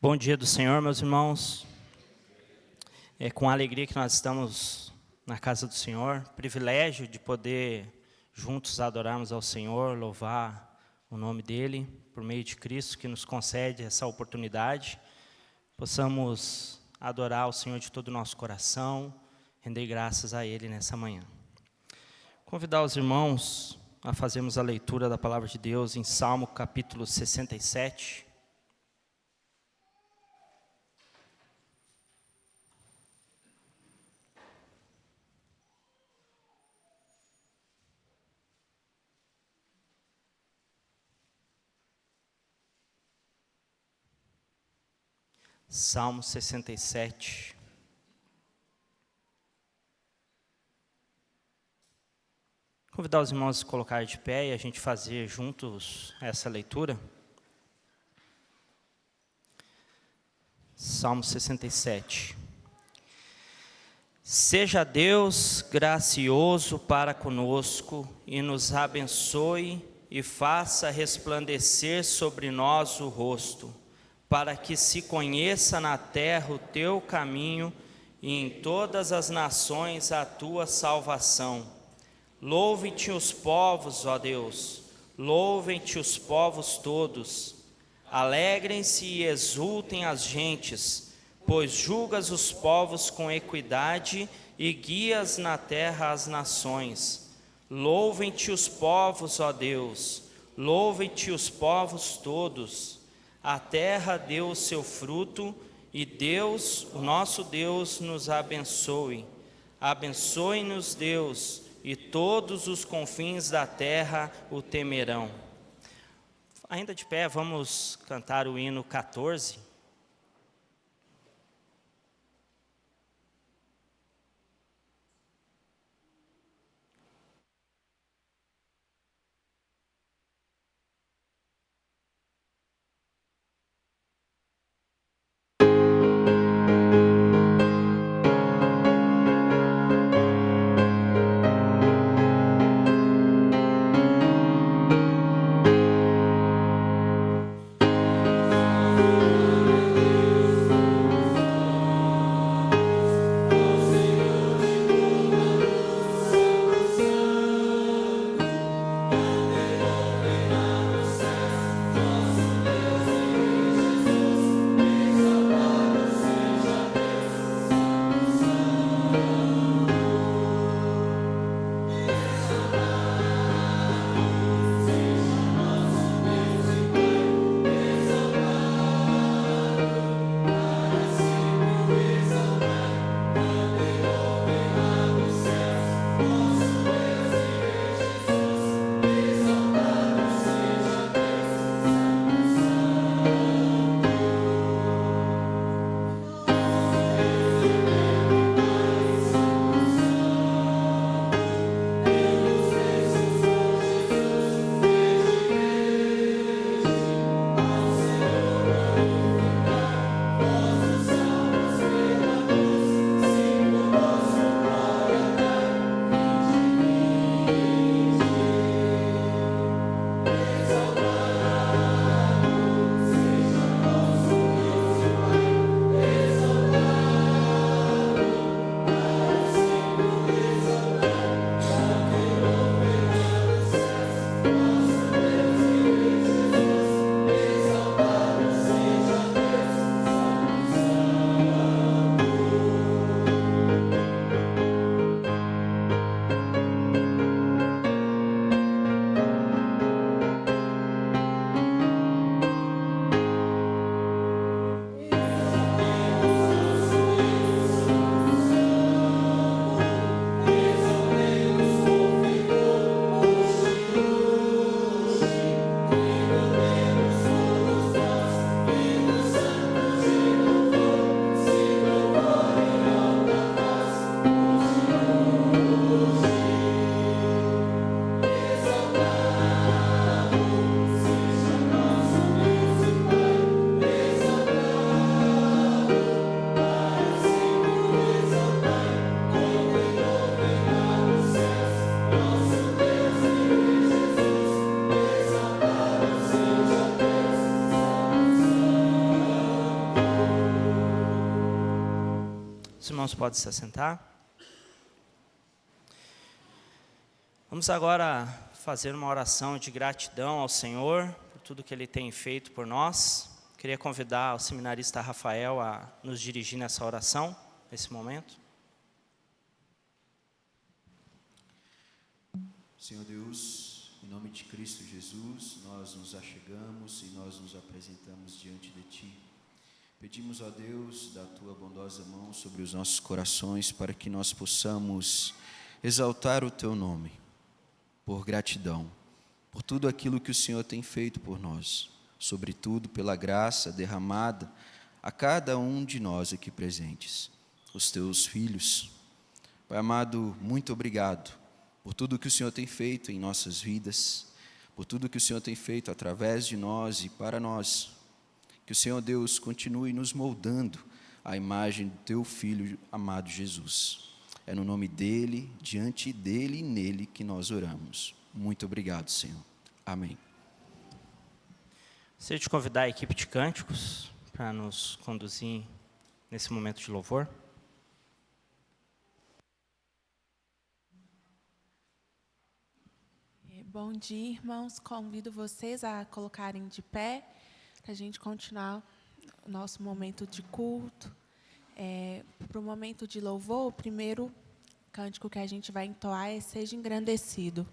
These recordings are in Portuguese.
Bom dia do Senhor, meus irmãos. É com alegria que nós estamos na casa do Senhor. Privilégio de poder juntos adorarmos ao Senhor, louvar o nome dEle, por meio de Cristo, que nos concede essa oportunidade. Possamos adorar o Senhor de todo o nosso coração, render graças a Ele nessa manhã. Convidar os irmãos a fazermos a leitura da Palavra de Deus em Salmo capítulo 67. Salmo 67. Convidar os irmãos a se colocar de pé e a gente fazer juntos essa leitura. Salmo 67. Seja Deus gracioso para conosco e nos abençoe e faça resplandecer sobre nós o rosto, para que se conheça na terra o teu caminho e em todas as nações a tua salvação. Louvem-te os povos, ó Deus, louvem-te os povos todos. Alegrem-se e exultem as gentes, pois julgas os povos com equidade e guias na terra as nações. Louvem-te os povos, ó Deus, louvem-te os povos todos. A terra deu o seu fruto, e Deus, o nosso Deus, nos abençoe. Abençoe-nos, Deus, e todos os confins da terra o temerão. Ainda de pé, vamos cantar o hino 14. irmãos podem se assentar. Vamos agora fazer uma oração de gratidão ao Senhor por tudo que Ele tem feito por nós. Queria convidar o seminarista Rafael a nos dirigir nessa oração, nesse momento. Senhor Deus, em nome de Cristo Jesus, nós nos achegamos e nós nos apresentamos diante de Ti. Pedimos a Deus da Tua bondosa mão sobre os nossos corações para que nós possamos exaltar o Teu nome, por gratidão, por tudo aquilo que o Senhor tem feito por nós, sobretudo pela graça derramada a cada um de nós aqui presentes, os Teus filhos. Pai amado, muito obrigado por tudo que o Senhor tem feito em nossas vidas, por tudo que o Senhor tem feito através de nós e para nós. Que o Senhor Deus continue nos moldando à imagem do Teu Filho amado Jesus. É no nome dEle, diante dEle e nele que nós oramos. Muito obrigado, Senhor. Amém. Gostaria de convidar a equipe de cânticos para nos conduzir nesse momento de louvor. Bom dia, irmãos. Convido vocês a colocarem de pé para a gente continuar o nosso momento de culto. Para o momento de louvor, o primeiro cântico que a gente vai entoar é Seja Engrandecido.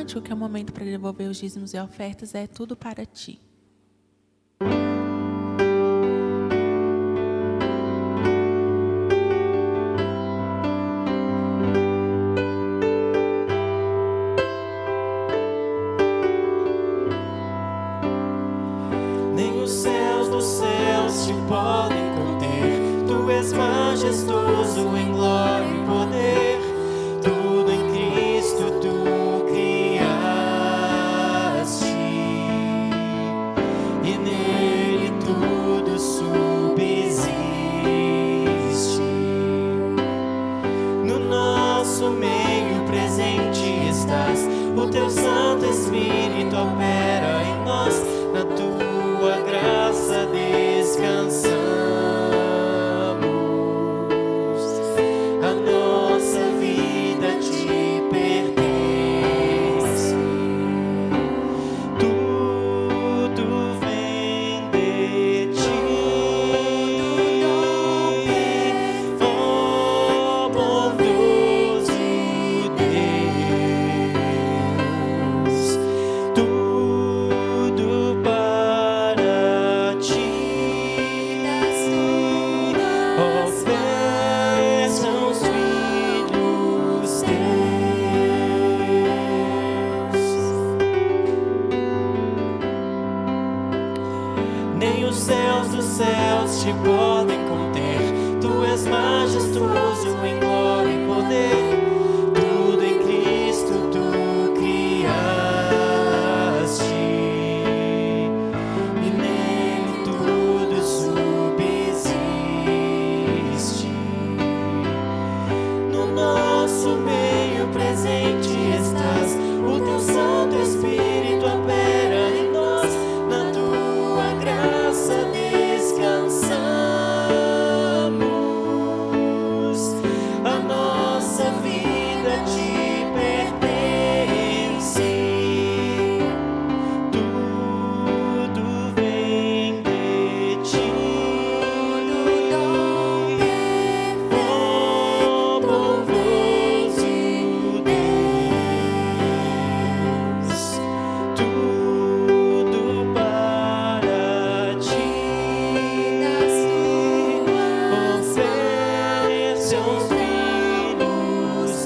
cântico, que é o momento para devolver os dízimos e ofertas, é Tudo para Ti. Tu és majestoso em glória e poder, tudo em Cristo tu criaste, e nele tudo subsiste. No nosso meio presente estás, o teu Santo Espírito opera em nós, na tua graça descansamos. A nossa vida te pertence, tudo vem de ti, ó bondoso Deus, tudo para ti, ofertam os filhos teus. Nem os céus dos céus te podem conter, tu és majestoso em glória e poder, tudo em Cristo tu criaste, e nele tudo subsiste. No nosso meio presente estás, o teu Santo Espírito opera em nós, na tua graça descansamos. A nossa vida te pertence, tudo vem de ti, ó bondoso Deus, tudo para ti, oferece aos filhos teus,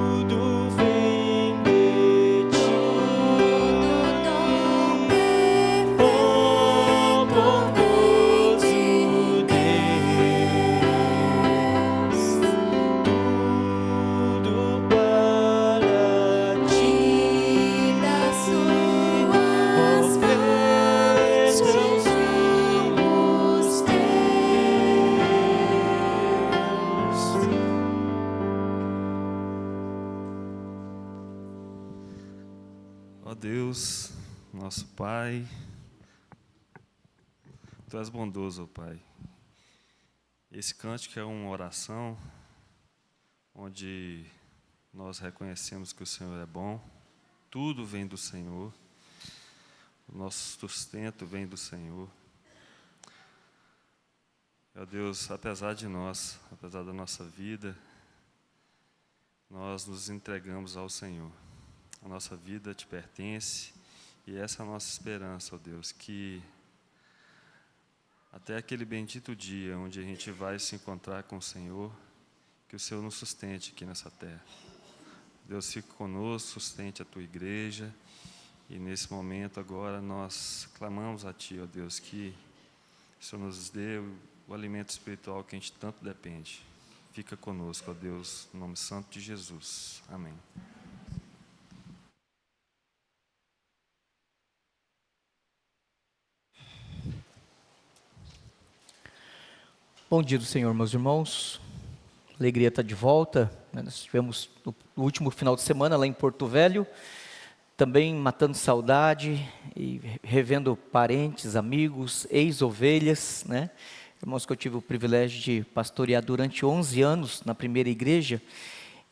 tudo vem de ti, ó bondoso Deus, tudo para ti, oferece aos filhos teus. Ó Deus, nosso Pai, Tu és bondoso, ó Pai. Esse cântico é uma oração onde nós reconhecemos que o Senhor é bom, tudo vem do Senhor, o nosso sustento vem do Senhor. Ó Deus, apesar de nós, apesar da nossa vida, nós nos entregamos ao Senhor. A nossa vida te pertence e essa é a nossa esperança, ó Deus, que até aquele bendito dia onde a gente vai se encontrar com o Senhor, que o Senhor nos sustente aqui nessa terra. Deus, fique conosco, sustente a Tua igreja, e nesse momento agora nós clamamos a Ti, ó Deus, que o Senhor nos dê o alimento espiritual que a gente tanto depende. Fica conosco, ó Deus, no nome santo de Jesus. Amém. Bom dia do Senhor, meus irmãos. Alegria estar de volta. Nós estivemos no último final de semana lá em Porto Velho, também matando saudade e revendo parentes, amigos, ex-ovelhas, né? Irmãos, que eu tive o privilégio de pastorear durante 11 anos na primeira igreja,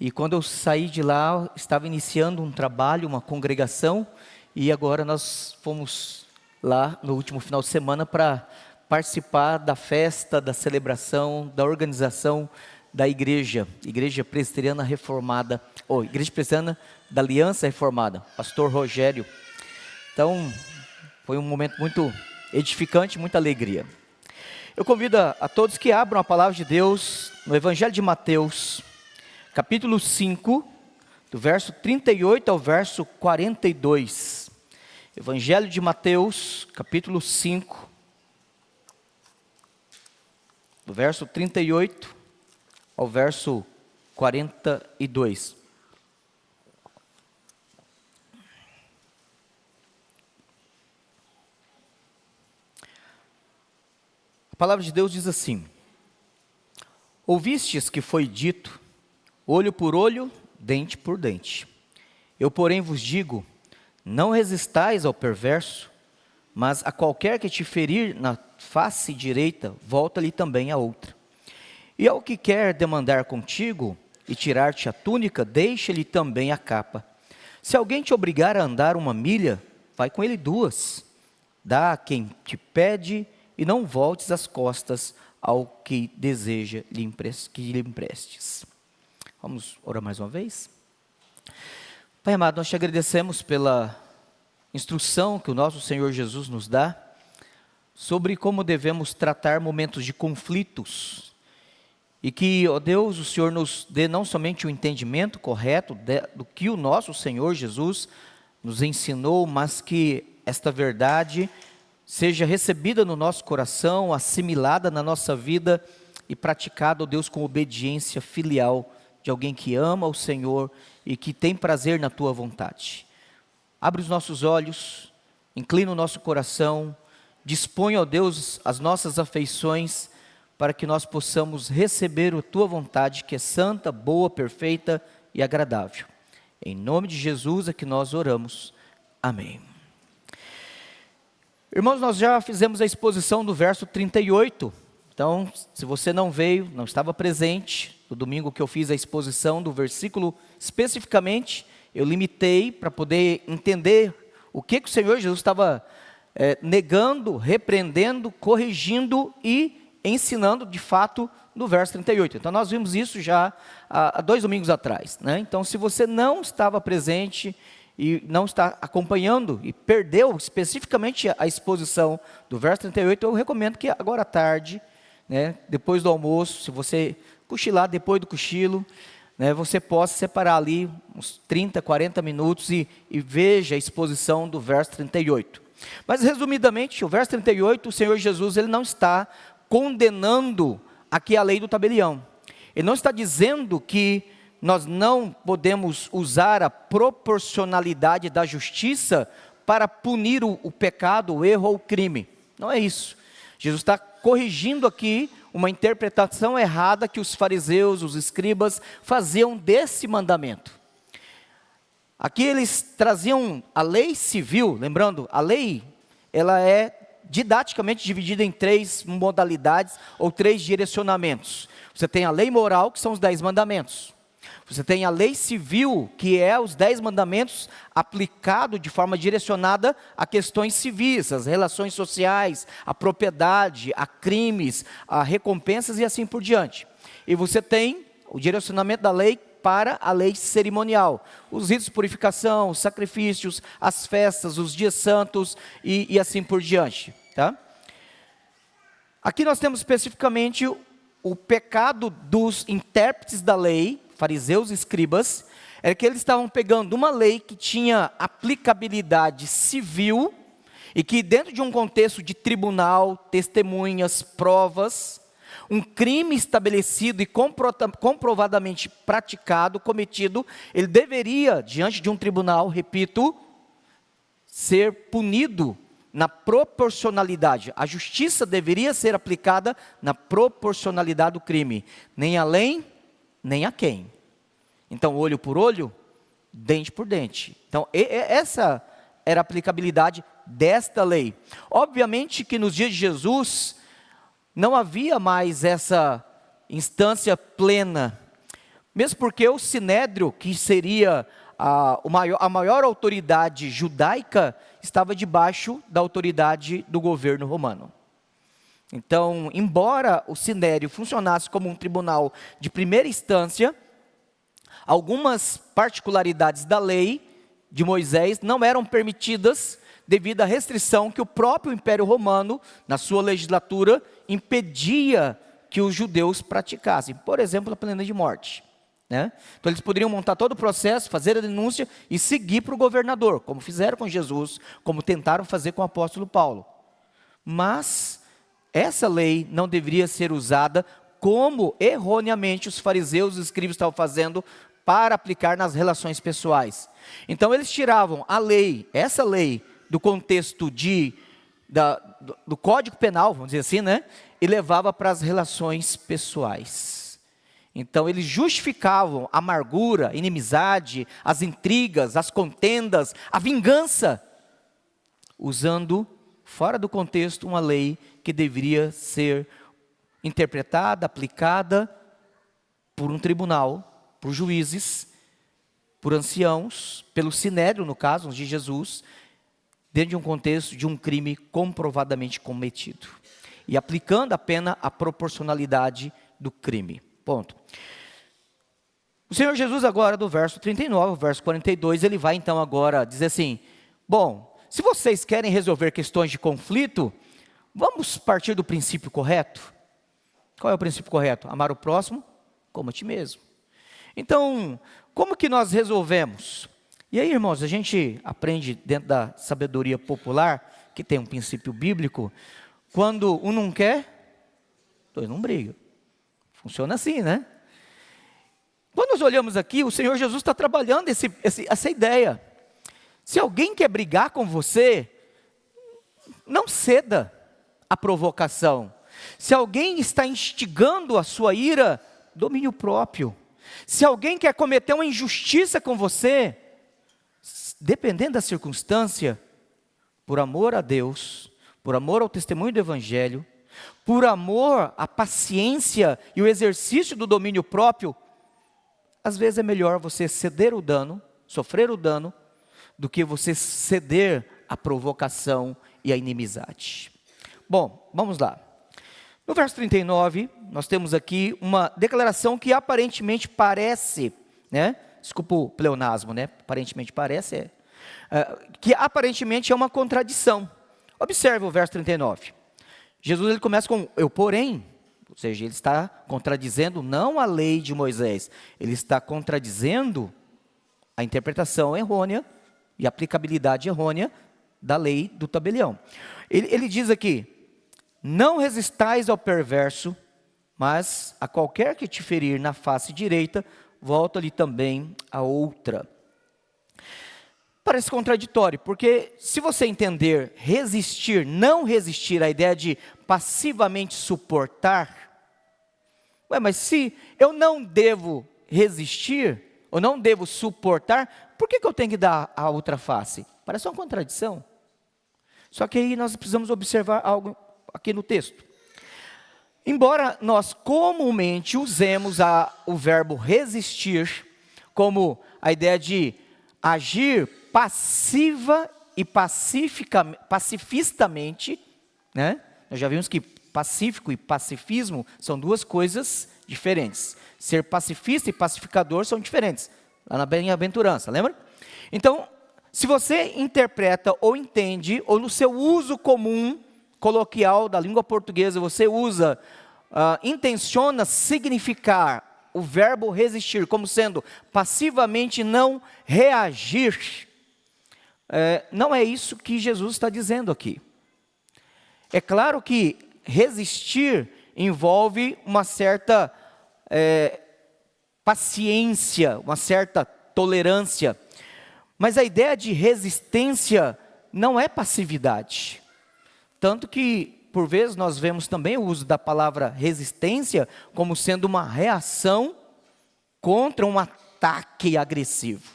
e quando eu saí de lá, estava iniciando um trabalho, uma congregação, e agora nós fomos lá no último final de semana para participar da festa, da celebração, da organização da igreja presbiteriana reformada, ou igreja presbiteriana da Aliança Reformada, pastor Rogério. Então, foi um momento muito edificante, muita alegria. Eu convido a todos que abram a palavra de Deus no Evangelho de Mateus, capítulo 5, do verso 38 ao verso 42. Evangelho de Mateus, capítulo 5, do verso 38 ao verso 42. A palavra de Deus diz assim: ouvistes que foi dito, olho por olho, dente por dente. Eu, porém, vos digo, não resistais ao perverso, mas a qualquer que te ferir na face direita, volta-lhe também a outra. E ao que quer demandar contigo e tirar-te a túnica, deixa-lhe também a capa. Se alguém te obrigar a andar 1 milha, vai com ele 2. Dá a quem te pede e não voltes as costas ao que deseja que lhe emprestes. Vamos orar mais uma vez? Pai amado, nós te agradecemos pela instrução que o nosso Senhor Jesus nos dá sobre como devemos tratar momentos de conflitos. E que, ó Deus, o Senhor nos dê não somente o entendimento correto do que o nosso Senhor Jesus nos ensinou, mas que esta verdade seja recebida no nosso coração, assimilada na nossa vida e praticada, ó Deus, com obediência filial de alguém que ama o Senhor e que tem prazer na Tua vontade. Abre os nossos olhos, inclina o nosso coração, dispõe, ó Deus, as nossas afeições para que nós possamos receber a Tua vontade, que é santa, boa, perfeita e agradável. Em nome de Jesus é que nós oramos. Amém. Irmãos, nós já fizemos a exposição do verso 38, então, se você não veio, não estava presente, no domingo que eu fiz a exposição do versículo especificamente, eu limitei para poder entender o que o Senhor Jesus estava negando, repreendendo, corrigindo e ensinando de fato no verso 38. Então nós vimos isso já há 2 domingos atrás, né? Então se você não estava presente e não está acompanhando e perdeu especificamente a exposição do verso 38, eu recomendo que agora à tarde, né, depois do almoço, se você cochilar depois do cochilo, né, você possa separar ali uns 30, 40 minutos e veja a exposição do verso 38. Mas resumidamente, o verso 38, o Senhor Jesus ele não está condenando aqui a lei do tabelião. Ele não está dizendo que nós não podemos usar a proporcionalidade da justiça para punir o pecado, o erro ou o crime. Não é isso. Jesus está corrigindo aqui uma interpretação errada que os fariseus, os escribas, faziam desse mandamento. Aqui eles traziam a lei civil, lembrando, a lei, ela é didaticamente dividida em 3 modalidades ou 3 direcionamentos. Você tem a lei moral, que são os 10 mandamentos. Você tem a lei civil, que é os 10 mandamentos aplicado de forma direcionada a questões civis, as relações sociais, a propriedade, a crimes, a recompensas e assim por diante. E você tem o direcionamento da lei para a lei cerimonial, os ritos de purificação, os sacrifícios, as festas, os dias santos e assim por diante. Tá? Aqui nós temos especificamente o pecado dos intérpretes da lei, fariseus e escribas, é que eles estavam pegando uma lei que tinha aplicabilidade civil e que dentro de um contexto de tribunal, testemunhas, provas, um crime estabelecido e comprovadamente praticado, cometido, ele deveria, diante de um tribunal, repito, ser punido na proporcionalidade. A justiça deveria ser aplicada na proporcionalidade do crime, nem além, nem a quem. Então, olho por olho, dente por dente. Então, essa era a aplicabilidade desta lei. Obviamente que nos dias de Jesus, não havia mais essa instância plena, mesmo porque o Sinédrio, que seria a maior autoridade judaica, estava debaixo da autoridade do governo romano. Então, embora o Sinédrio funcionasse como um tribunal de primeira instância, algumas particularidades da lei de Moisés não eram permitidas devido à restrição que o próprio Império Romano, na sua legislatura, impedia que os judeus praticassem. Por exemplo, a pena de morte. né? Então eles poderiam montar todo o processo, fazer a denúncia e seguir para o governador, como fizeram com Jesus, como tentaram fazer com o apóstolo Paulo. Mas essa lei não deveria ser usada como erroneamente os fariseus e os escribas estavam fazendo para aplicar nas relações pessoais. Então eles tiravam a lei, essa lei, do contexto do Código Penal, vamos dizer assim, né? E levava para as relações pessoais. Então eles justificavam a amargura, a inimizade, as intrigas, as contendas, a vingança, usando, fora do contexto, uma lei que deveria ser interpretada, aplicada por um tribunal, por juízes, por anciãos, pelo sinédrio, no caso de Jesus, dentro de um contexto de um crime comprovadamente cometido. E aplicando a pena à proporcionalidade do crime. Ponto. O Senhor Jesus agora, do verso 39 ao verso 42, ele vai então agora dizer assim, bom, se vocês querem resolver questões de conflito, vamos partir do princípio correto. Qual é o princípio correto? Amar o próximo como a ti mesmo. Então, como que nós resolvemos? E aí, irmãos, a gente aprende dentro da sabedoria popular, que tem um princípio bíblico, quando um não quer, dois não brigam. Funciona assim, né? Quando nós olhamos aqui, o Senhor Jesus está trabalhando essa ideia. Se alguém quer brigar com você, não ceda à provocação. Se alguém está instigando a sua ira, domínio próprio. Se alguém quer cometer uma injustiça com você, dependendo da circunstância, por amor a Deus, por amor ao testemunho do Evangelho, por amor à paciência e o exercício do domínio próprio, às vezes é melhor você ceder o dano, sofrer o dano, do que você ceder à provocação e à inimizade. Bom, vamos lá. No verso 39, nós temos aqui uma declaração que aparentemente parece, né? Desculpa o pleonasmo, né? Aparentemente parece, que aparentemente é uma contradição. Observe o verso 39. Jesus ele começa com eu, porém, ou seja, ele está contradizendo não a lei de Moisés, ele está contradizendo a interpretação errônea e aplicabilidade errônea da lei do tabelião. Ele diz aqui, não resistais ao perverso, mas a qualquer que te ferir na face direita, volta-lhe também a outra. Parece contraditório, porque se você entender resistir, não resistir, a ideia de passivamente suportar, mas se eu não devo resistir, ou não devo suportar, por que eu tenho que dar a outra face? Parece uma contradição. Só que aí nós precisamos observar algo aqui no texto. Embora nós comumente usemos o verbo resistir como a ideia de agir passiva e pacifistamente, né? Nós já vimos que pacífico e pacifismo são duas coisas diferentes. Ser pacifista e pacificador são diferentes. Lá na bem-aventurança, lembra? Então, se você interpreta ou entende, ou no seu uso comum, coloquial da língua portuguesa, você usa, intenciona significar o verbo resistir como sendo passivamente não reagir, não é isso que Jesus está dizendo aqui. É claro que resistir envolve uma certa paciência, uma certa tolerância, mas a ideia de resistência não é passividade. Tanto que, por vezes, nós vemos também o uso da palavra resistência como sendo uma reação contra um ataque agressivo.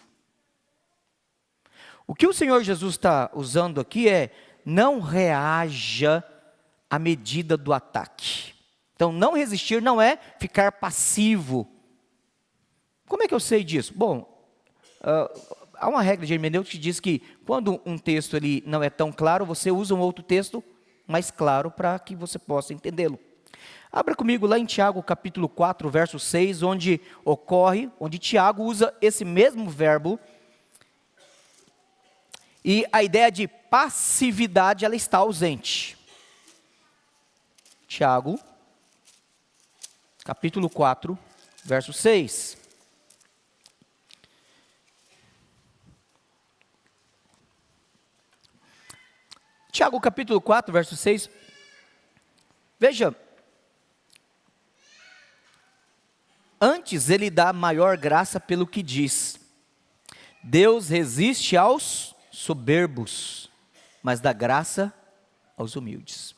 O que o Senhor Jesus está usando aqui é, não reaja à medida do ataque. Então, não resistir não é ficar passivo. Como é que eu sei disso? Bom, há uma regra de hermenêutica que diz que quando um texto ele não é tão claro, você usa um outro texto mais claro para que você possa entendê-lo. Abra comigo lá em Tiago capítulo 4, verso 6, onde Tiago usa esse mesmo verbo, e a ideia de passividade ela está ausente. Tiago, capítulo 4, verso 6. Tiago capítulo 4, verso 6. Veja, antes ele dá maior graça pelo que diz: Deus resiste aos soberbos, mas dá graça aos humildes.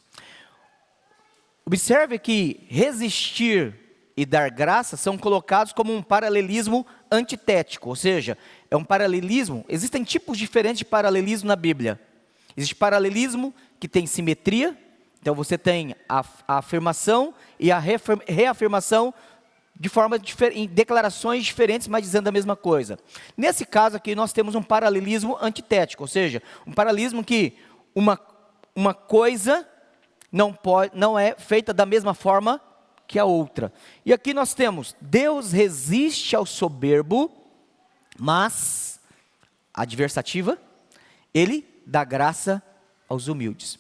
Observe que resistir e dar graça são colocados como um paralelismo antitético, ou seja, é um paralelismo. Existem tipos diferentes de paralelismo na Bíblia. Existe paralelismo que tem simetria, então você tem a afirmação e a reafirmação de forma em declarações diferentes, mas dizendo a mesma coisa. Nesse caso aqui nós temos um paralelismo antitético, ou seja, um paralelismo que uma coisa não é feita da mesma forma que a outra. E aqui nós temos: Deus resiste ao soberbo, mas, adversativa, Ele dá graça aos humildes.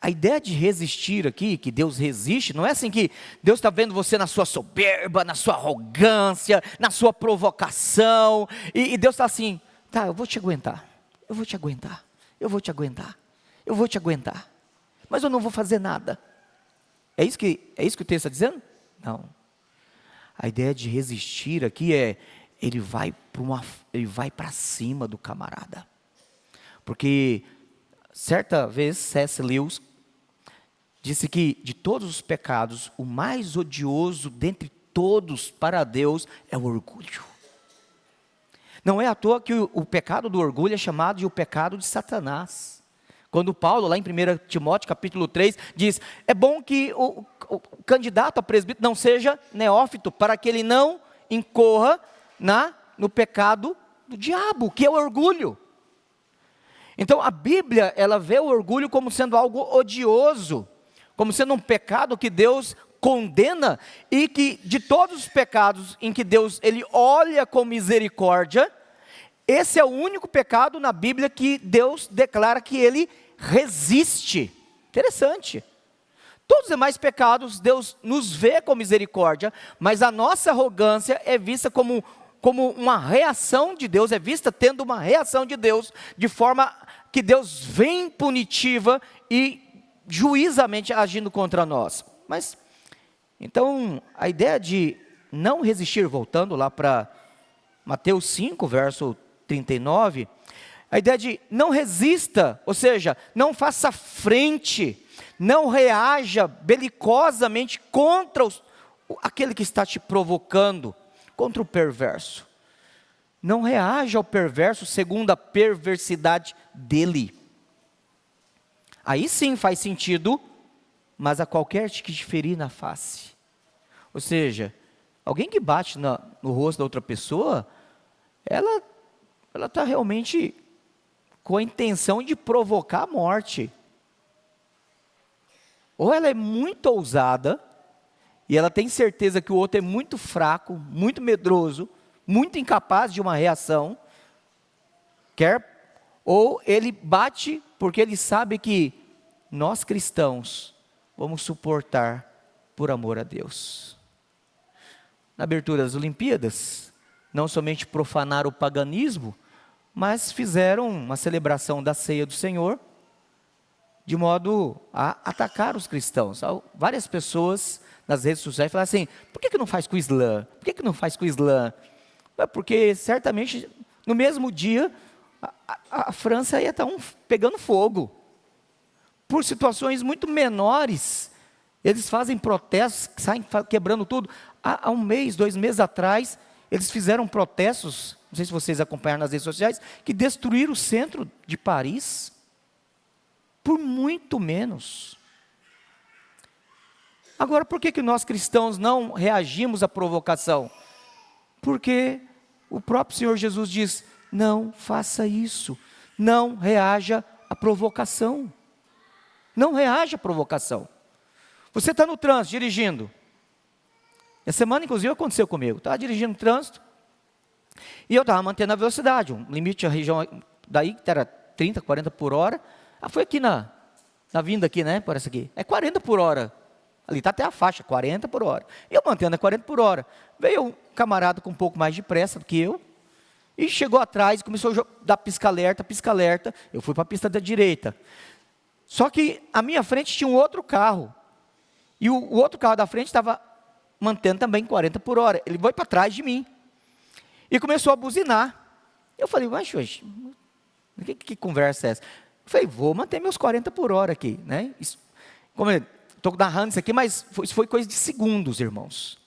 A ideia de resistir aqui, que Deus resiste, não é assim que Deus está vendo você na sua soberba, na sua arrogância, na sua provocação, e Deus está assim: tá, eu vou te aguentar, eu vou te aguentar, eu vou te aguentar, eu vou te aguentar, mas eu não vou fazer nada. É isso que o texto está dizendo? Não. A ideia de resistir aqui é, ele vai para cima do camarada. Porque certa vez C.S. Lewis disse que de todos os pecados, o mais odioso dentre todos para Deus é o orgulho. Não é à toa que o pecado do orgulho é chamado de o pecado de Satanás. Quando Paulo, lá em 1 Timóteo capítulo 3, diz: é bom que o candidato a presbítero não seja neófito, para que ele não incorra no pecado do diabo, que é o orgulho. Então a Bíblia, ela vê o orgulho como sendo algo odioso, como sendo um pecado que Deus condena, e que de todos os pecados em que Deus ele olha com misericórdia, esse é o único pecado na Bíblia que Deus declara que Ele resiste. Interessante. Todos os demais pecados Deus nos vê com misericórdia, mas a nossa arrogância é vista como uma reação de Deus, é vista tendo uma reação de Deus, de forma que Deus vem punitiva e juizamente agindo contra nós. Mas, então, a ideia de não resistir, voltando lá para Mateus 5, verso 39, a ideia de não resista, ou seja, não faça frente, não reaja belicosamente contra aquele que está te provocando, contra o perverso. Não reaja ao perverso segundo a perversidade dele. Aí sim faz sentido, mas a qualquer que te ferir na face. Ou seja, alguém que bate no rosto da outra pessoa, ela está realmente com a intenção de provocar a morte. Ou ela é muito ousada, e ela tem certeza que o outro é muito fraco, muito medroso, muito incapaz de uma reação, ou ele bate porque ele sabe que nós cristãos vamos suportar por amor a Deus. Na abertura das Olimpíadas, não somente profanaram o paganismo, mas fizeram uma celebração da ceia do Senhor, de modo a atacar os cristãos. Várias pessoas nas redes sociais falaram assim: por que não faz com o Islã? Por que não faz com o Islã? Porque certamente no mesmo dia a França ia estar pegando fogo. Por situações muito menores, eles fazem protestos, saem quebrando tudo. Há um mês, 2 meses atrás, eles fizeram protestos, não sei se vocês acompanharam nas redes sociais, que destruíram o centro de Paris, por muito menos. Agora, por que nós cristãos não reagimos à provocação? Porque o próprio Senhor Jesus diz: não faça isso, não reaja à provocação. Não reaja à provocação. Você está no trânsito, dirigindo. Essa semana, inclusive, aconteceu comigo. Estava dirigindo no trânsito, e eu estava mantendo a velocidade, um limite, a região daí, que era 30, 40 por hora. Foi aqui na vinda aqui, né, parece aqui. É 40 por hora. Ali está até a faixa, 40 por hora. Eu mantendo a 40 por hora. Veio um camarada com um pouco mais de pressa do que eu, e chegou atrás, começou a dar pisca-alerta. Eu fui para a pista da direita. Só que à minha frente tinha um outro carro. E o outro carro da frente estava mantendo também 40 por hora. Ele foi para trás de mim. E começou a buzinar. Eu falei, mas que conversa é essa? Eu falei, vou manter meus 40 por hora aqui, né? Estou narrando isso aqui, mas isso foi coisa de segundos, irmãos.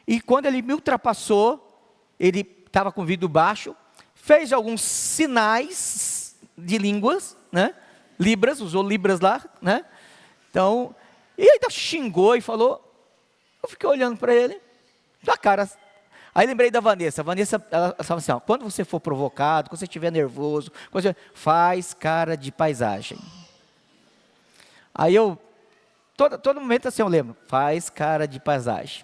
E quando ele me ultrapassou, ele estava com o vidro baixo, fez alguns sinais de línguas, né? Libras, usou Libras lá, né? Então, e aí xingou e falou, eu fiquei olhando para ele, da cara. Aí lembrei da Vanessa. A Vanessa, ela falava assim, ó, quando você for provocado, quando você estiver nervoso, faz cara de paisagem. Aí eu, todo momento assim eu lembro, faz cara de paisagem.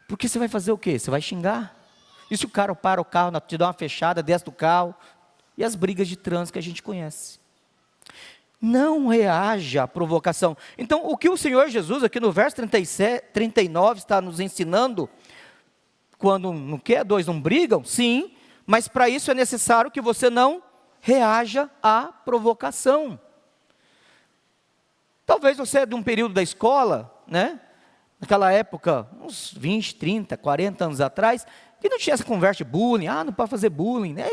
Porque você vai fazer o quê? Você vai xingar? E se o cara para o carro, te dá uma fechada, desce do carro, e as brigas de trânsito que a gente conhece. Não reaja à provocação. Então, o que o Senhor Jesus, aqui no verso 39, está nos ensinando, quando não quer, dois não brigam, sim, mas para isso é necessário que você não reaja à provocação. Talvez você é de um período da escola, né? Naquela época, uns 20, 30, 40 anos atrás, que não tinha essa conversa de bullying, não pode fazer bullying, né?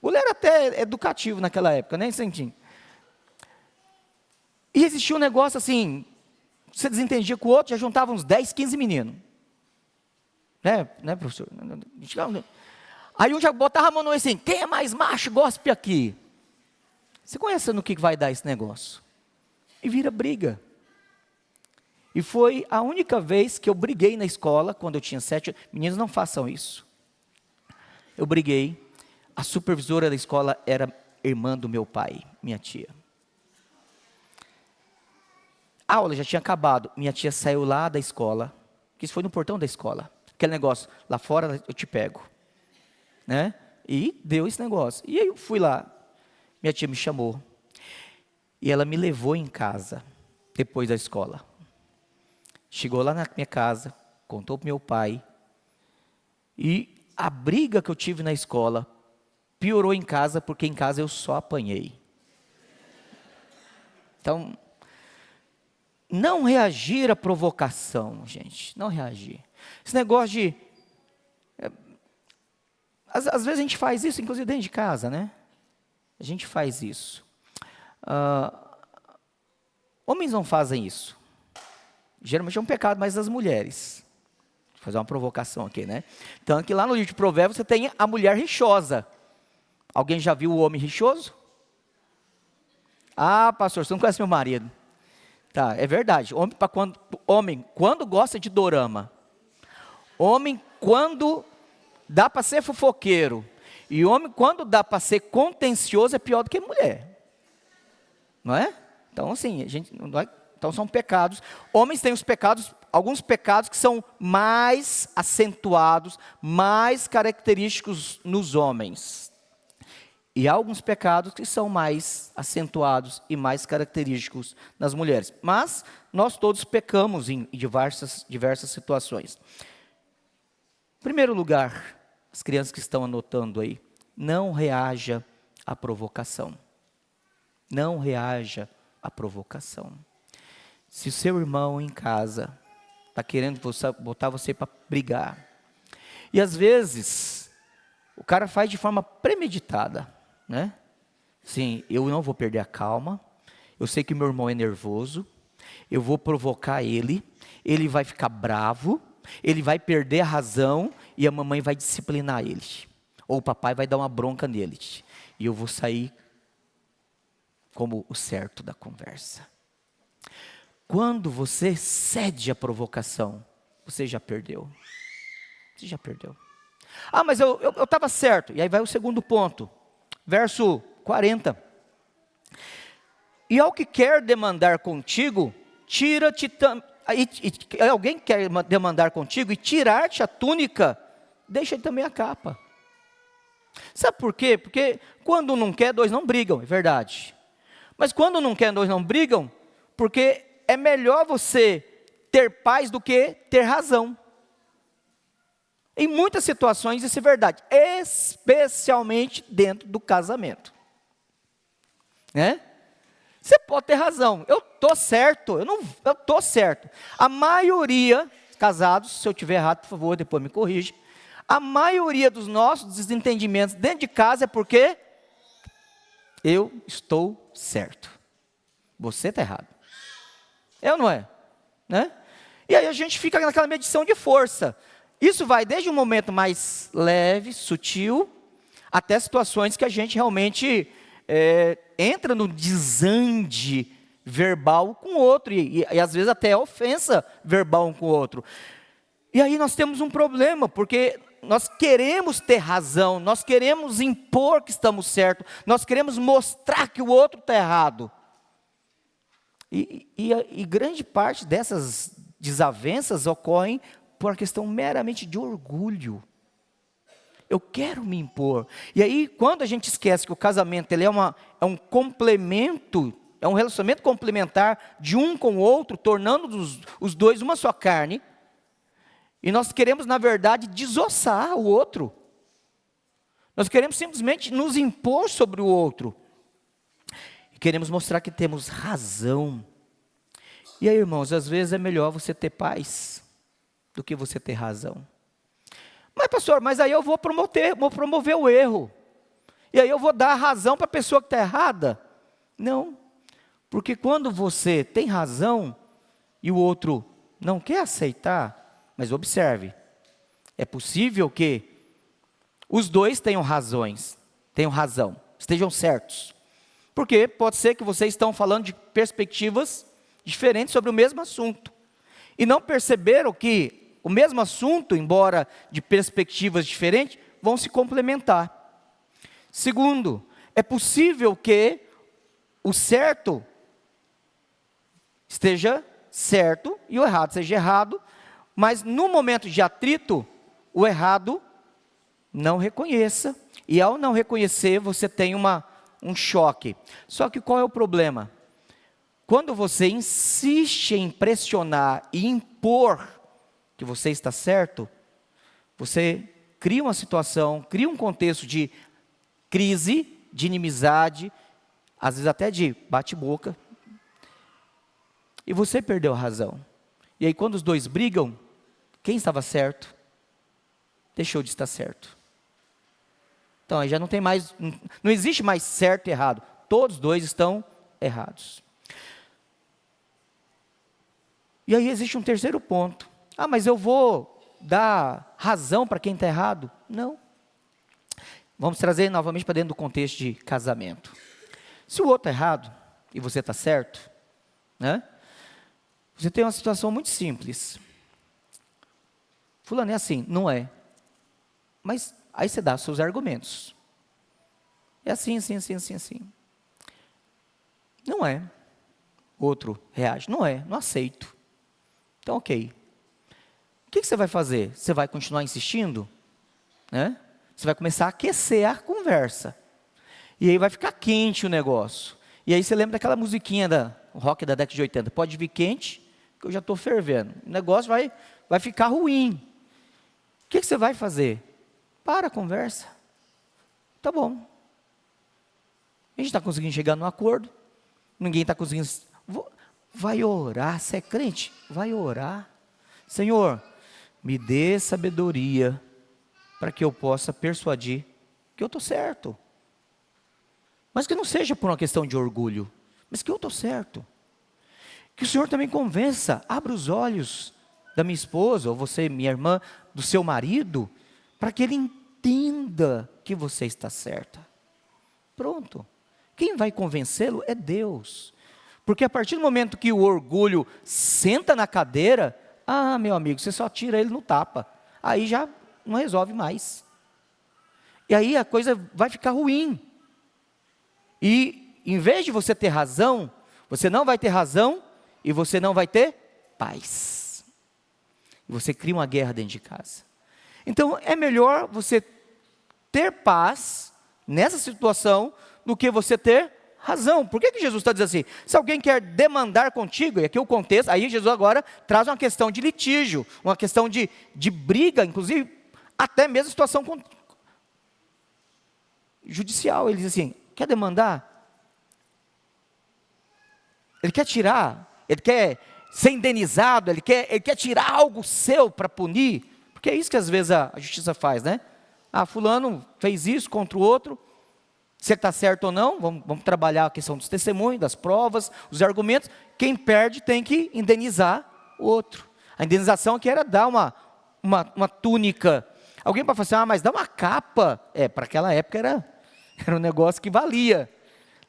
Bullying era até educativo naquela época, né, Santinho? E existia um negócio assim, você desentendia com o outro, já juntava uns 10, 15 meninos. Né, professor? Aí um já botava a mão no assim, quem é mais macho, gospe aqui. Você conhece no que vai dar esse negócio? E vira briga. E foi a única vez que eu briguei na escola, quando eu tinha 7 anos. Meninos, não façam isso. Eu briguei, a supervisora da escola era irmã do meu pai, minha tia. A aula já tinha acabado, minha tia saiu lá da escola, que isso foi no portão da escola, aquele negócio, lá fora eu te pego, né? E deu esse negócio, e aí eu fui lá, minha tia me chamou, e ela me levou em casa, depois da escola, chegou lá na minha casa, contou para meu pai, e a briga que eu tive na escola, piorou em casa, porque em casa eu só apanhei. Então, não reagir à provocação, gente, não reagir. Esse negócio de... Às vezes a gente faz isso, inclusive dentro de casa, né? A gente faz isso. Homens não fazem isso. Geralmente é um pecado mais das mulheres. Vou fazer uma provocação aqui, né? Então, aqui lá no livro de Provérbios, você tem a mulher rixosa. Alguém já viu o homem rixoso? Pastor, você não conhece meu marido. Tá, é verdade. Homem, quando gosta de dorama, homem, quando dá para ser fofoqueiro, e homem, quando dá para ser contencioso, é pior do que mulher. Não é? Então, assim, então são pecados. Homens têm alguns pecados que são mais acentuados, mais característicos nos homens. E há alguns pecados que são mais acentuados e mais característicos nas mulheres. Mas nós todos pecamos em diversas situações. Em primeiro lugar, as crianças que estão anotando aí, não reaja à provocação. Não reaja à provocação. Se o seu irmão em casa está querendo botar você para brigar, e às vezes o cara faz de forma premeditada, né? Sim, eu não vou perder a calma, eu sei que meu irmão é nervoso, eu vou provocar ele vai ficar bravo, ele vai perder a razão e a mamãe vai disciplinar ele, ou o papai vai dar uma bronca nele, e eu vou sair como o certo da conversa. Quando você cede à provocação, você já perdeu. Você já perdeu. Mas eu estava certo. E aí vai o segundo ponto. Verso 40. E ao que quer demandar contigo, tira-te alguém quer demandar contigo e tirar-te a túnica, deixa também a capa. Sabe por quê? Porque quando não quer, dois não brigam, é verdade. Mas quando não quer, dois não brigam, porque é melhor você ter paz do que ter razão. Em muitas situações isso é verdade, especialmente dentro do casamento. Né? Você pode ter razão, eu estou certo, eu estou certo. A maioria, casados, se eu estiver errado, por favor, depois me corrija. A maioria dos nossos desentendimentos dentro de casa é porque eu estou certo. Você está errado. É ou não é? Né? E aí a gente fica naquela medição de força. Isso vai desde um momento mais leve, sutil, até situações que a gente realmente entra no desande verbal com o outro, e às vezes até ofensa verbal um com o outro. E aí nós temos um problema, porque nós queremos ter razão, nós queremos impor que estamos certos, nós queremos mostrar que o outro está errado. E grande parte dessas desavenças ocorrem por uma questão meramente de orgulho. Eu quero me impor. E aí, quando a gente esquece que o casamento ele é um complemento, é um relacionamento complementar de um com o outro, tornando os dois uma só carne, e nós queremos, na verdade, desossar o outro. Nós queremos simplesmente nos impor sobre o outro. E queremos mostrar que temos razão. E aí, irmãos, às vezes é melhor você ter paz do que você ter razão. Mas, pastor, aí eu vou promover o erro. E aí eu vou dar a razão para a pessoa que está errada? Não. Porque quando você tem razão e o outro não quer aceitar, mas observe, é possível que os dois tenham razão, estejam certos. Porque pode ser que vocês estão falando de perspectivas diferentes sobre o mesmo assunto. E não perceberam que o mesmo assunto, embora de perspectivas diferentes, vão se complementar. Segundo, é possível que o certo esteja certo e o errado seja errado, mas no momento de atrito, o errado não reconheça. E ao não reconhecer, você tem um choque. Só que qual é o problema? Quando você insiste em pressionar e impor que você está certo, você cria uma situação, cria um contexto de crise, de inimizade, às vezes até de bate-boca, e você perdeu a razão. E aí quando os dois brigam, quem estava certo, deixou de estar certo. Então aí já não existe mais certo e errado, todos os dois estão errados. E aí existe um terceiro ponto. Mas eu vou dar razão para quem está errado? Não. Vamos trazer novamente para dentro do contexto de casamento. Se o outro está errado e você está certo, né? Você tem uma situação muito simples. Fulano é assim, não é. Mas aí você dá os seus argumentos. É assim. Não é. Outro reage, não é, não aceito. Então, ok. O que você vai fazer? Você vai continuar insistindo? Né? Você vai começar a aquecer a conversa. E aí vai ficar quente o negócio. E aí você lembra daquela musiquinha rock da década de 80. Pode vir quente, que eu já estou fervendo. O negócio vai ficar ruim. O que você vai fazer? Para a conversa. Tá bom. A gente está conseguindo chegar num acordo. Ninguém está conseguindo... Vai orar. Você é crente? Vai orar. Senhor, me dê sabedoria para que eu possa persuadir que eu estou certo. Mas que não seja por uma questão de orgulho, mas que eu estou certo. Que o Senhor também convença, abra os olhos da minha esposa, ou você, minha irmã, do seu marido, para que ele entenda que você está certa. Pronto. Quem vai convencê-lo é Deus. Porque a partir do momento que o orgulho senta na cadeira, meu amigo, você só tira ele no tapa. Aí já não resolve mais. E aí a coisa vai ficar ruim. E em vez de você ter razão, você não vai ter razão e você não vai ter paz. E você cria uma guerra dentro de casa. Então é melhor você ter paz nessa situação do que você ter razão. Por que Jesus está dizendo assim? Se alguém quer demandar contigo, e aqui o contexto, aí Jesus agora traz uma questão de litígio, uma questão de briga, inclusive até mesmo situação judicial. Ele diz assim, quer demandar? Ele quer tirar, ele quer ser indenizado, ele quer tirar algo seu para punir, porque é isso que às vezes a justiça faz, né? Fulano fez isso contra o outro, se ele está certo ou não, vamos trabalhar a questão dos testemunhos, das provas, os argumentos. Quem perde tem que indenizar o outro. A indenização aqui era dar uma túnica. Alguém pode falar assim, mas dá uma capa. Para aquela época era um negócio que valia.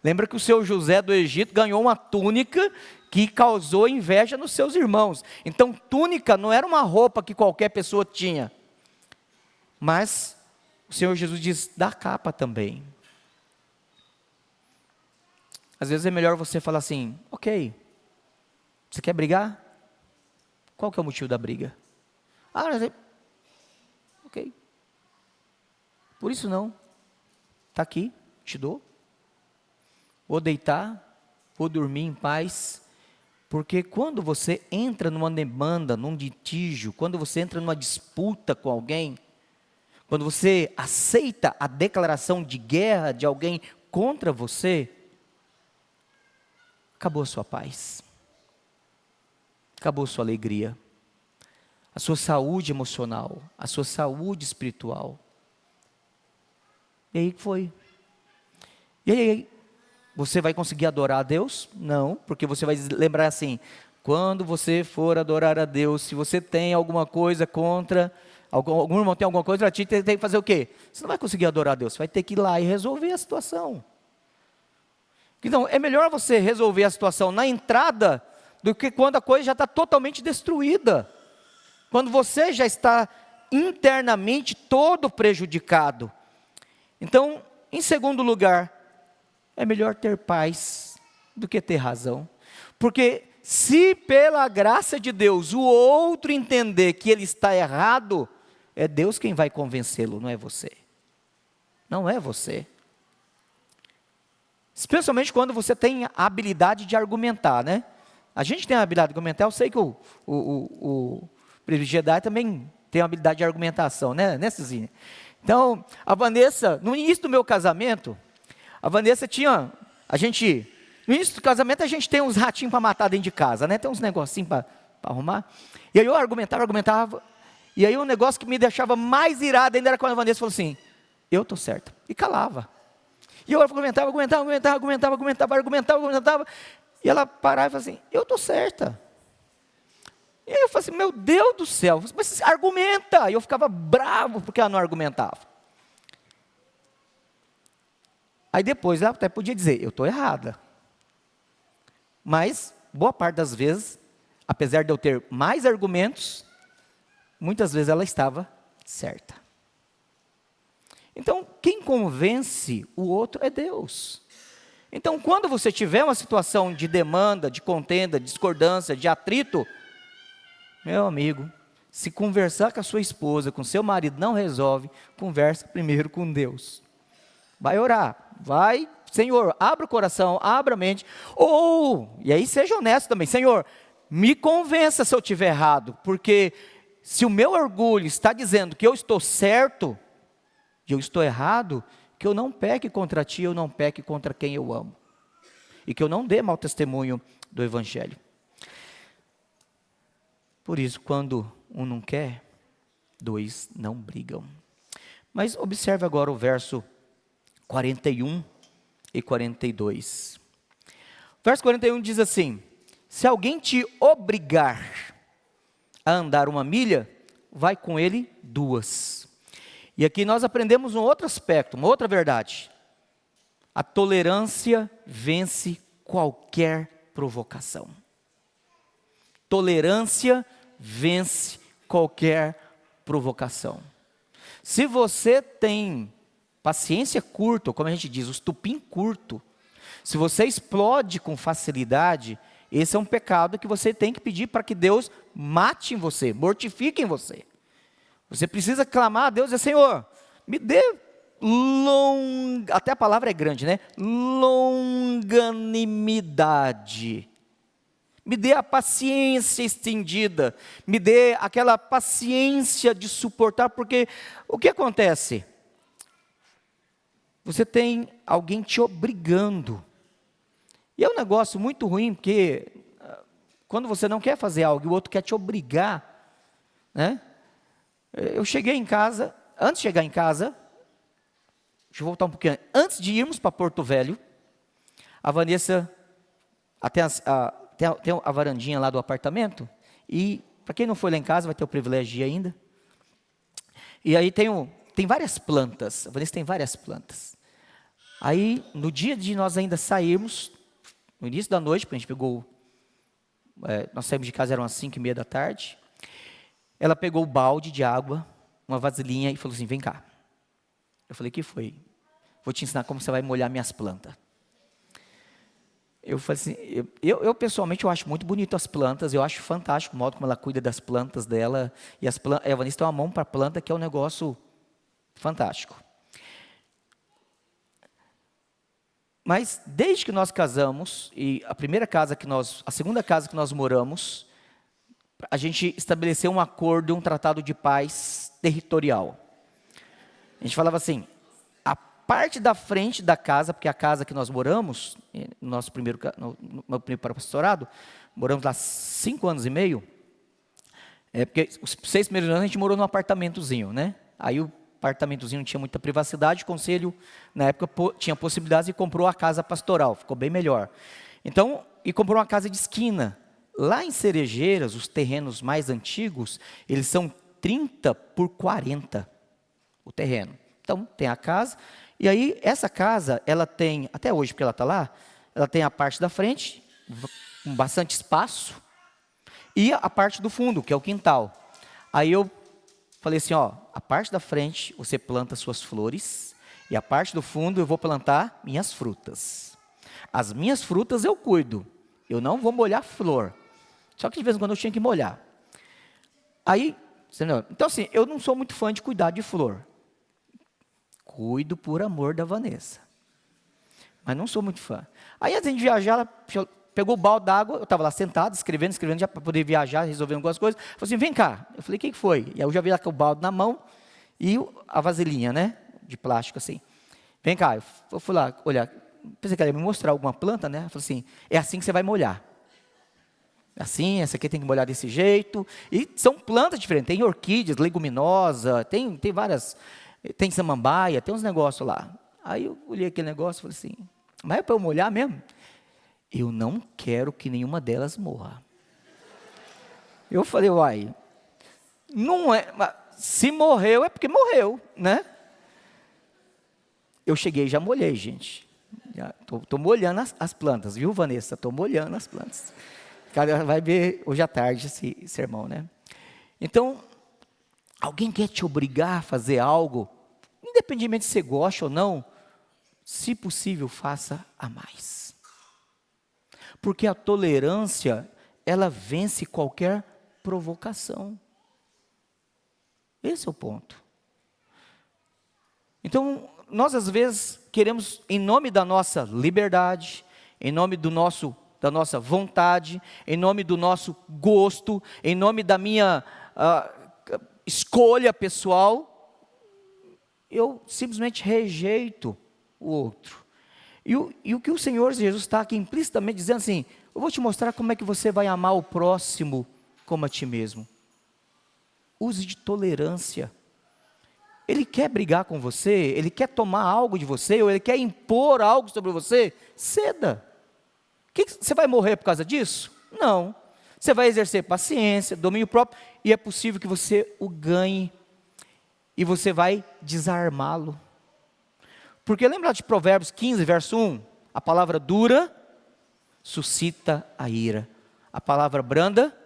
Lembra que o seu José do Egito ganhou uma túnica que causou inveja nos seus irmãos. Então, túnica não era uma roupa que qualquer pessoa tinha. Mas o Senhor Jesus diz, dá capa também. Às vezes é melhor você falar assim, ok, você quer brigar? Qual que é o motivo da briga? Ok. Por isso não. Está aqui, te dou. Vou deitar, vou dormir em paz. Porque quando você entra numa demanda, num litígio, quando você entra numa disputa com alguém, quando você aceita a declaração de guerra de alguém contra você, acabou a sua paz. Acabou a sua alegria. A sua saúde emocional, a sua saúde espiritual. E aí foi. E aí, você vai conseguir adorar a Deus? Não, porque você vai lembrar assim, quando você for adorar a Deus, se você tem alguma coisa contra, algum irmão tem alguma coisa, tem que fazer o quê? Você não vai conseguir adorar a Deus, você vai ter que ir lá e resolver a situação. Então, é melhor você resolver a situação na entrada, do que quando a coisa já está totalmente destruída. Quando você já está internamente todo prejudicado. Então, em segundo lugar, é melhor ter paz do que ter razão. Porque se pela graça de Deus o outro entender que ele está errado, é Deus quem vai convencê-lo, não é você. Não é você. Especialmente quando você tem a habilidade de argumentar, né? A gente tem a habilidade de argumentar, eu sei que o privilegiado também tem a habilidade de argumentação, né, Cezinha? Então, a Vanessa, no início do meu casamento, a Vanessa tinha, no início do casamento a gente tem uns ratinhos para matar dentro de casa, né? Tem uns negocinhos para arrumar. E aí eu argumentava, e aí um negócio que me deixava mais irado ainda era quando a Vanessa falou assim, eu estou certa, e calava. E eu argumentava, e ela parava e falava assim, eu estou certa. E aí eu falei assim, meu Deus do céu, mas argumenta. E eu ficava bravo porque ela não argumentava. Aí depois ela até podia dizer, eu estou errada. Mas, boa parte das vezes, apesar de eu ter mais argumentos, muitas vezes ela estava certa. Então, quem convence o outro é Deus. Então, quando você tiver uma situação de demanda, de contenda, de discordância, de atrito, meu amigo, se conversar com a sua esposa, com seu marido não resolve, conversa primeiro com Deus. Vai orar, vai, Senhor, abra o coração, abra a mente, e aí seja honesto também, Senhor, me convença se eu estiver errado, porque se o meu orgulho está dizendo que eu estou certo, e eu estou errado, que eu não peque contra ti, eu não peque contra quem eu amo, e que eu não dê mau testemunho do Evangelho. Por isso, quando um não quer, dois não brigam. Mas observe agora o verso 41 e 42. O verso 41 diz assim, se alguém te obrigar a andar 1 milha, vai com ele 2. E aqui nós aprendemos um outro aspecto, uma outra verdade. A tolerância vence qualquer provocação. Tolerância vence qualquer provocação. Se você tem paciência curta, como a gente diz, o estupim curto, se você explode com facilidade, esse é um pecado que você tem que pedir para que Deus mate em você, mortifique em você. Você precisa clamar a Deus e dizer, Senhor, me dê até a palavra é grande, né? Longanimidade. me dê a paciência estendida, me dê aquela paciência de suportar, porque o que acontece? Você tem alguém te obrigando, e é um negócio muito ruim, porque quando você não quer fazer algo e o outro quer te obrigar, né? Eu cheguei em casa, antes de chegar em casa, deixa eu voltar um pouquinho, antes de irmos para Porto Velho, a Vanessa, tem a varandinha lá do apartamento, e para quem não foi lá em casa, vai ter o privilégio de ir ainda, e aí tem várias plantas, a Vanessa tem várias plantas. Aí, no dia de nós ainda sairmos, no início da noite, porque a gente pegou, nós saímos de casa, eram as 5:30 da tarde, ela pegou o balde de água, uma vasilhinha, e falou assim, vem cá. Eu falei, que foi? Vou te ensinar como você vai molhar minhas plantas. Eu falei assim, eu pessoalmente eu acho muito bonito as plantas, eu acho fantástico o modo como ela cuida das plantas dela, e a Vanessa tem uma mão para a planta que é um negócio fantástico. Mas desde que nós casamos, e a segunda casa que nós moramos, a gente estabeleceu um acordo, um tratado de paz territorial. A gente falava assim, a parte da frente da casa, porque a casa que nós moramos, no meu primeiro pastorado, moramos lá 5 anos e meio, porque os 6 primeiros anos a gente morou num apartamentozinho, né? Aí o apartamentozinho não tinha muita privacidade, o conselho, na época, tinha possibilidades e comprou a casa pastoral, ficou bem melhor. Então, e comprou uma casa de esquina. Lá em Cerejeiras, os terrenos mais antigos, eles são 30 por 40, o terreno. Então, tem a casa, e aí essa casa, ela tem, até hoje, porque ela está lá, ela tem a parte da frente, com bastante espaço, e a parte do fundo, que é o quintal. Aí eu falei assim, a parte da frente você planta suas flores, e a parte do fundo eu vou plantar minhas frutas. As minhas frutas eu cuido, eu não vou molhar flor. Só que de vez em quando eu tinha que molhar. Aí, entendeu? Então assim, eu não sou muito fã de cuidar de flor. Cuido por amor da Vanessa. Mas não sou muito fã. Aí antes de viajar, ela pegou o balde d'água, eu estava lá sentado, escrevendo, já para poder viajar, resolvendo algumas coisas. Falei assim, vem cá. Eu falei, o que foi? E aí eu já vi lá com o balde na mão e a vasilhinha, né? De plástico assim. Vem cá. Eu fui lá olhar. Pensei que ela ia me mostrar alguma planta, né? Eu falei assim, é assim que você vai molhar. Assim, essa aqui tem que molhar desse jeito. E são plantas diferentes. Tem orquídeas, leguminosa, tem várias. Tem samambaia, tem uns negócios lá. Aí eu olhei aquele negócio e falei assim, mas é para eu molhar mesmo? Eu não quero que nenhuma delas morra. Eu falei, uai, não é, se morreu é porque morreu, né? Eu cheguei e já molhei, gente. Estou molhando as plantas, viu, Vanessa? Estou molhando as plantas. Cara, vai ver hoje à tarde esse sermão, né? Então, alguém quer te obrigar a fazer algo, independentemente se você gosta ou não, se possível, faça a mais. Porque a tolerância, ela vence qualquer provocação. Esse é o ponto. Então, nós às vezes queremos, em nome da nossa liberdade, em nome da nossa vontade, em nome do nosso gosto, em nome da minha escolha pessoal, eu simplesmente rejeito o outro. E o que o Senhor Jesus está aqui implicitamente dizendo assim, eu vou te mostrar como é que você vai amar o próximo como a ti mesmo. Use de tolerância. Ele quer brigar com você, ele quer tomar algo de você, ou ele quer impor algo sobre você, ceda. Você vai morrer por causa disso? Não. Você vai exercer paciência, domínio próprio, e é possível que você o ganhe, e você vai desarmá-lo. Porque lembra de Provérbios 15, verso 1? A palavra dura suscita a ira. A palavra branda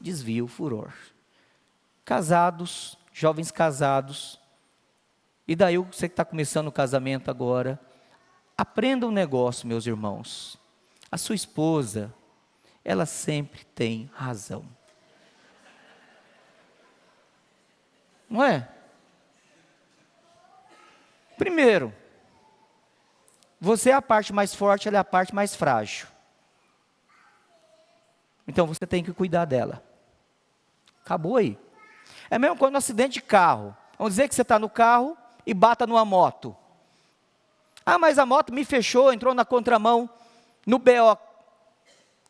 desvia o furor. Casados, jovens casados, e daí você que está começando o casamento agora, aprenda um negócio, meus irmãos. A sua esposa, ela sempre tem razão. Não é? Primeiro, você é a parte mais forte, ela é a parte mais frágil. Então você tem que cuidar dela. Acabou aí. É mesmo quando um acidente de carro. Vamos dizer que você está no carro e bata numa moto. Ah, mas a moto me fechou, entrou na contramão, no BO.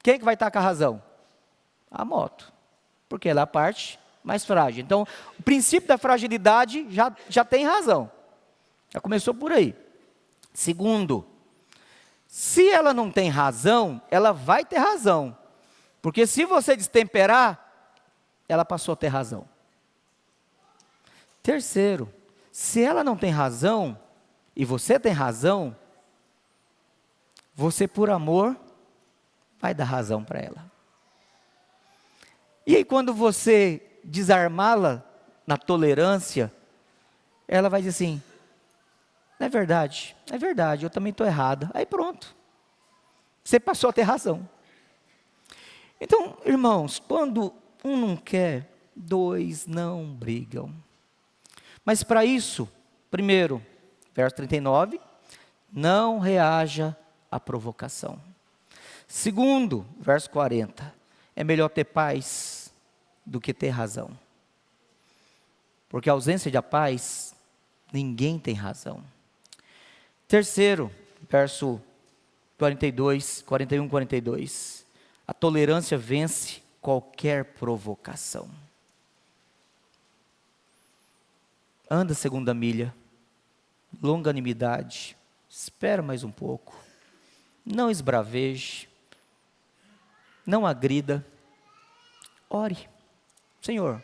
Quem que vai estar com a razão? A moto. Porque ela é a parte mais frágil. Então, o princípio da fragilidade já tem razão. Já começou por aí. Segundo, se ela não tem razão, ela vai ter razão. Porque se você destemperar, ela passou a ter razão. Terceiro, se ela não tem razão, e você tem razão, você por amor vai dar razão para ela. E aí quando você desarmá-la na tolerância, ela vai dizer assim, é verdade, eu também estou errada. Aí pronto, você passou a ter razão. Então, irmãos, quando um não quer, dois não brigam. Mas para isso, primeiro, verso 39, não reaja à provocação. Segundo, verso 40, é melhor ter paz do que ter razão. Porque a ausência de paz, ninguém tem razão. Terceiro, verso 41, 42, a tolerância vence qualquer provocação. Anda a segunda milha, longanimidade, espera mais um pouco, não esbraveje, não agrida, ore. Senhor,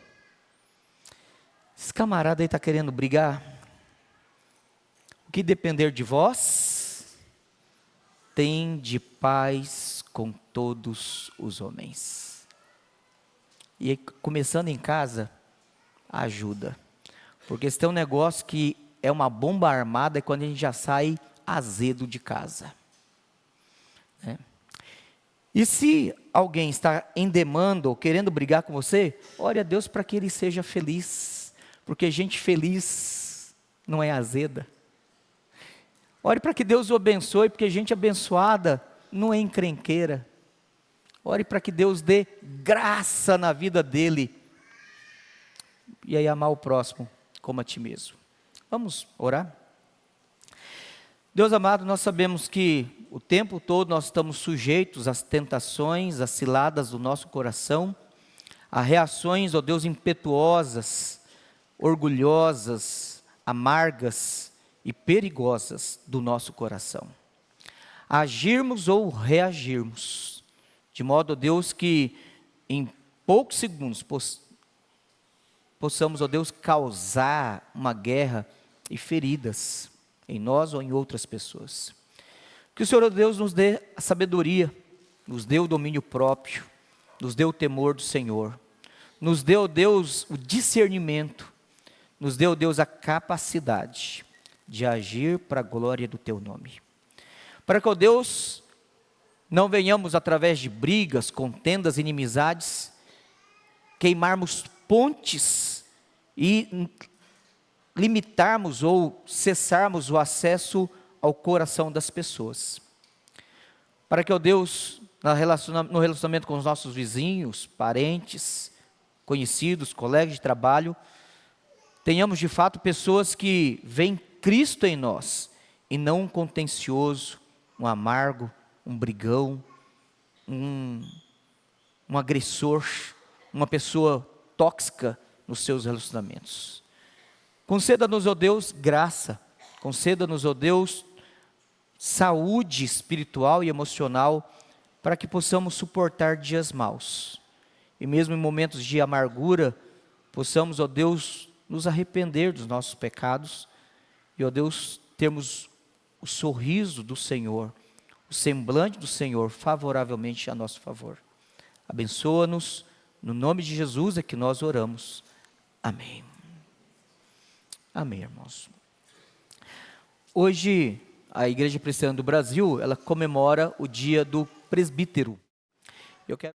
esse camarada aí está querendo brigar, o que depender de vós, tem de paz com todos os homens. E aí, começando em casa, ajuda. Porque se tem um negócio que é uma bomba armada, é quando a gente já sai azedo de casa. Né? E se alguém está em demanda ou querendo brigar com você, ore a Deus para que ele seja feliz. Porque gente feliz não é azeda. Ore para que Deus o abençoe, porque gente abençoada não é encrenqueira. Ore para que Deus dê graça na vida dele. E aí amar o próximo como a ti mesmo. Vamos orar? Deus amado, nós sabemos que o tempo todo nós estamos sujeitos às tentações, às ciladas do nosso coração, a reações, ó Deus, impetuosas, orgulhosas, amargas e perigosas do nosso coração. Agirmos ou reagirmos, de modo, ó Deus, que em poucos segundos possamos, ó Deus, causar uma guerra e feridas em nós ou em outras pessoas. Que o Senhor, ó Deus, nos dê a sabedoria, nos dê o domínio próprio, nos dê o temor do Senhor, nos dê, ó Deus, o discernimento, nos dê, ó Deus, a capacidade de agir para a glória do Teu nome. Para que, ó Deus, não venhamos através de brigas, contendas, inimizades, queimarmos pontes e limitarmos ou cessarmos o acesso ao coração das pessoas. Para que, ó Deus, no relacionamento com os nossos vizinhos, parentes, conhecidos, colegas de trabalho, tenhamos de fato pessoas que veem Cristo em nós, e não um contencioso, um amargo, um brigão, um agressor, uma pessoa tóxica nos seus relacionamentos. Conceda-nos, ó Deus, graça, conceda-nos, ó Deus, saúde espiritual e emocional, para que possamos suportar dias maus, e mesmo em momentos de amargura, possamos, ó Deus, nos arrepender dos nossos pecados, e ó Deus, termos o sorriso do Senhor, o semblante do Senhor, favoravelmente a nosso favor. Abençoa-nos, no nome de Jesus é que nós oramos. Amém. Amém, irmãos. Hoje, a Igreja Presbiteriana do Brasil, ela comemora o dia do presbítero. Eu quero